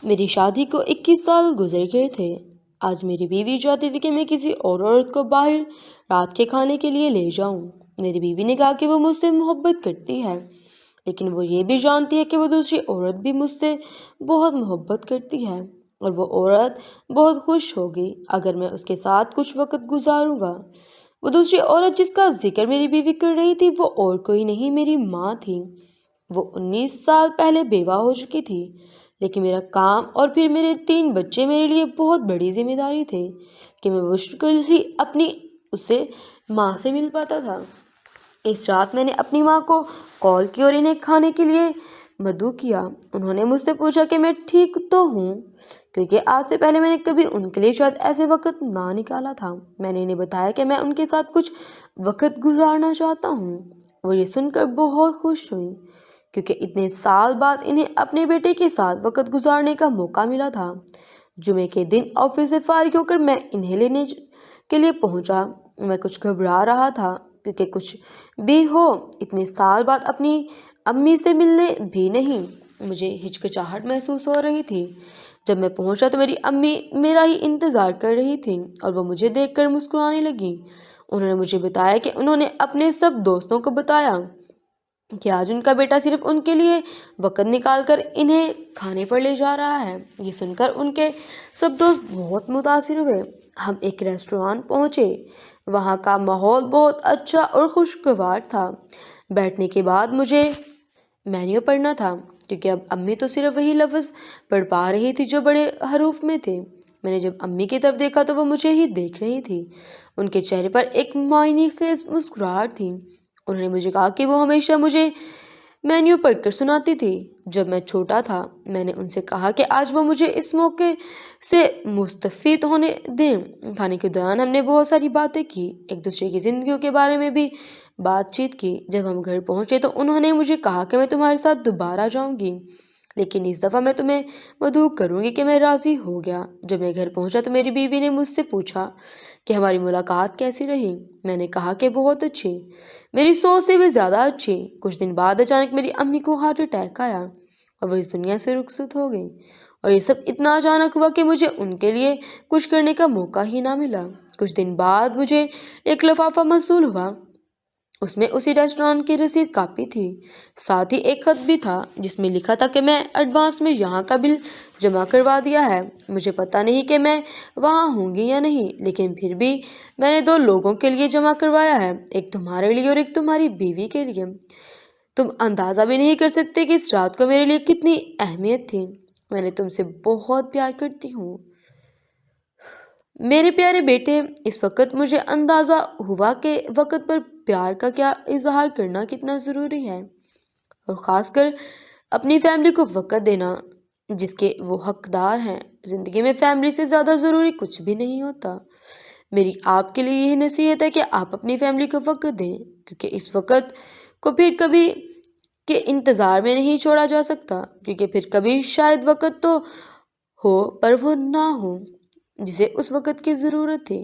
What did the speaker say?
मेरी शादी को 21 साल गुजर गए थे। आज मेरी बीवी चाहती थी कि मैं किसी और औरत को बाहर रात के खाने के लिए ले जाऊं। मेरी बीवी ने कहा कि वो मुझसे मोहब्बत करती है, लेकिन वो ये भी जानती है कि वो दूसरी औरत भी मुझसे बहुत मोहब्बत करती है और वो औरत बहुत खुश होगी अगर मैं उसके साथ कुछ वक्त गुजारूंगा। वो दूसरी औरत जिसका जिक्र मेरी बीवी कर रही थी वो और कोई नहीं, मेरी माँ थी। वो 19 साल पहले बेवा हो चुकी थी, लेकिन मेरा काम और फिर मेरे 3 बच्चे मेरे लिए बहुत बड़ी जिम्मेदारी थे कि मैं मुश्किल ही अपनी उससे माँ से मिल पाता था। इस रात मैंने अपनी माँ को कॉल की और इन्हें खाने के लिए मदऊ किया। उन्होंने मुझसे पूछा कि मैं ठीक तो हूँ, क्योंकि आज से पहले मैंने कभी उनके लिए शायद ऐसे वक्त ना निकाला था। मैंने इन्हें बताया कि मैं उनके साथ कुछ वक्त गुजारना चाहता हूँ। वो ये सुनकर बहुत खुश हुई, क्योंकि इतने साल बाद इन्हें अपने बेटे के साथ वक्त गुजारने का मौका मिला था। जुमे के दिन ऑफिस से फारिग होकर मैं इन्हें लेने के लिए पहुंचा। मैं कुछ घबरा रहा था, क्योंकि कुछ भी हो इतने साल बाद अपनी अम्मी से मिलने भी नहीं, मुझे हिचकिचाहट महसूस हो रही थी। जब मैं पहुंचा तो मेरी अम्मी मेरा ही इंतज़ार कर रही थी और वो मुझे देखकर मुस्कुराने लगी। उन्होंने मुझे बताया कि उन्होंने अपने सब दोस्तों को बताया कि आज उनका बेटा सिर्फ उनके लिए वक़्त निकाल कर इन्हें खाने पर ले जा रहा है। ये सुनकर उनके सब दोस्त बहुत मुतासिर हुए। हम एक रेस्टोरेंट पहुँचे। वहाँ का माहौल बहुत अच्छा और खुशगवार था। बैठने के बाद मुझे मेन्यू पढ़ना था, क्योंकि अब अम्मी तो सिर्फ वही लफ्ज़ पढ़ पा रही थी जो बड़े हरूफ में थे। मैंने जब अम्मी की तरफ देखा तो वो मुझे ही देख रही थी। उनके चेहरे पर एक मायने खेज मुस्कुराहट थी। उन्होंने मुझे कहा कि वो हमेशा मुझे मेन्यू पढ़कर सुनाती थी जब मैं छोटा था। मैंने उनसे कहा कि आज वो मुझे इस मौके से मुस्तफ़ीद होने दें। खाने के दौरान हमने बहुत सारी बातें की, एक दूसरे की ज़िंदगियों के बारे में भी बातचीत की। जब हम घर पहुंचे तो उन्होंने मुझे कहा कि मैं तुम्हारे साथ दोबारा जाऊंगी, लेकिन इस दफ़ा मैं तुम्हें मदऊ करूंगी कि मैं राज़ी हो गया। जब मैं घर पहुंचा तो मेरी बीवी ने मुझसे पूछा कि हमारी मुलाकात कैसी रही। मैंने कहा कि बहुत अच्छी, मेरी सोच से भी ज़्यादा अच्छी। कुछ दिन बाद अचानक मेरी अम्मी को हार्ट अटैक आया और वो इस दुनिया से रुखसत हो गई, और ये सब इतना अचानक हुआ कि मुझे उनके लिए कुछ करने का मौका ही ना मिला। कुछ दिन बाद मुझे एक लिफाफा मौसूल हुआ। उसमें उसी रेस्टोरेंट की रसीद कापी थी। साथ ही एक खत भी था जिसमें लिखा था कि मैं एडवांस में यहाँ का बिल जमा करवा दिया है। मुझे पता नहीं कि मैं वहाँ होंगी या नहीं, लेकिन फिर भी मैंने 2 लोगों के लिए जमा करवाया है, एक तुम्हारे लिए और एक तुम्हारी बीवी के लिए। तुम अंदाज़ा भी नहीं कर सकते कि इस रात को मेरे लिए कितनी अहमियत थी। मैंने तुमसे बहुत प्यार करती हूँ मेरे प्यारे बेटे। इस वक्त मुझे अंदाज़ा हुआ कि वक्त पर प्यार का क्या इजहार करना कितना ज़रूरी है, और ख़ासकर अपनी फैमिली को वक्त देना जिसके वो हकदार हैं। ज़िंदगी में फैमिली से ज़्यादा ज़रूरी कुछ भी नहीं होता। मेरी आपके लिए यही नसीहत है कि आप अपनी फैमिली को वक्त दें, क्योंकि इस वक्त को फिर कभी के इंतज़ार में नहीं छोड़ा जा सकता, क्योंकि फिर कभी शायद वक्त तो हो पर वो ना हो जिसे उस वक्त की ज़रूरत थी।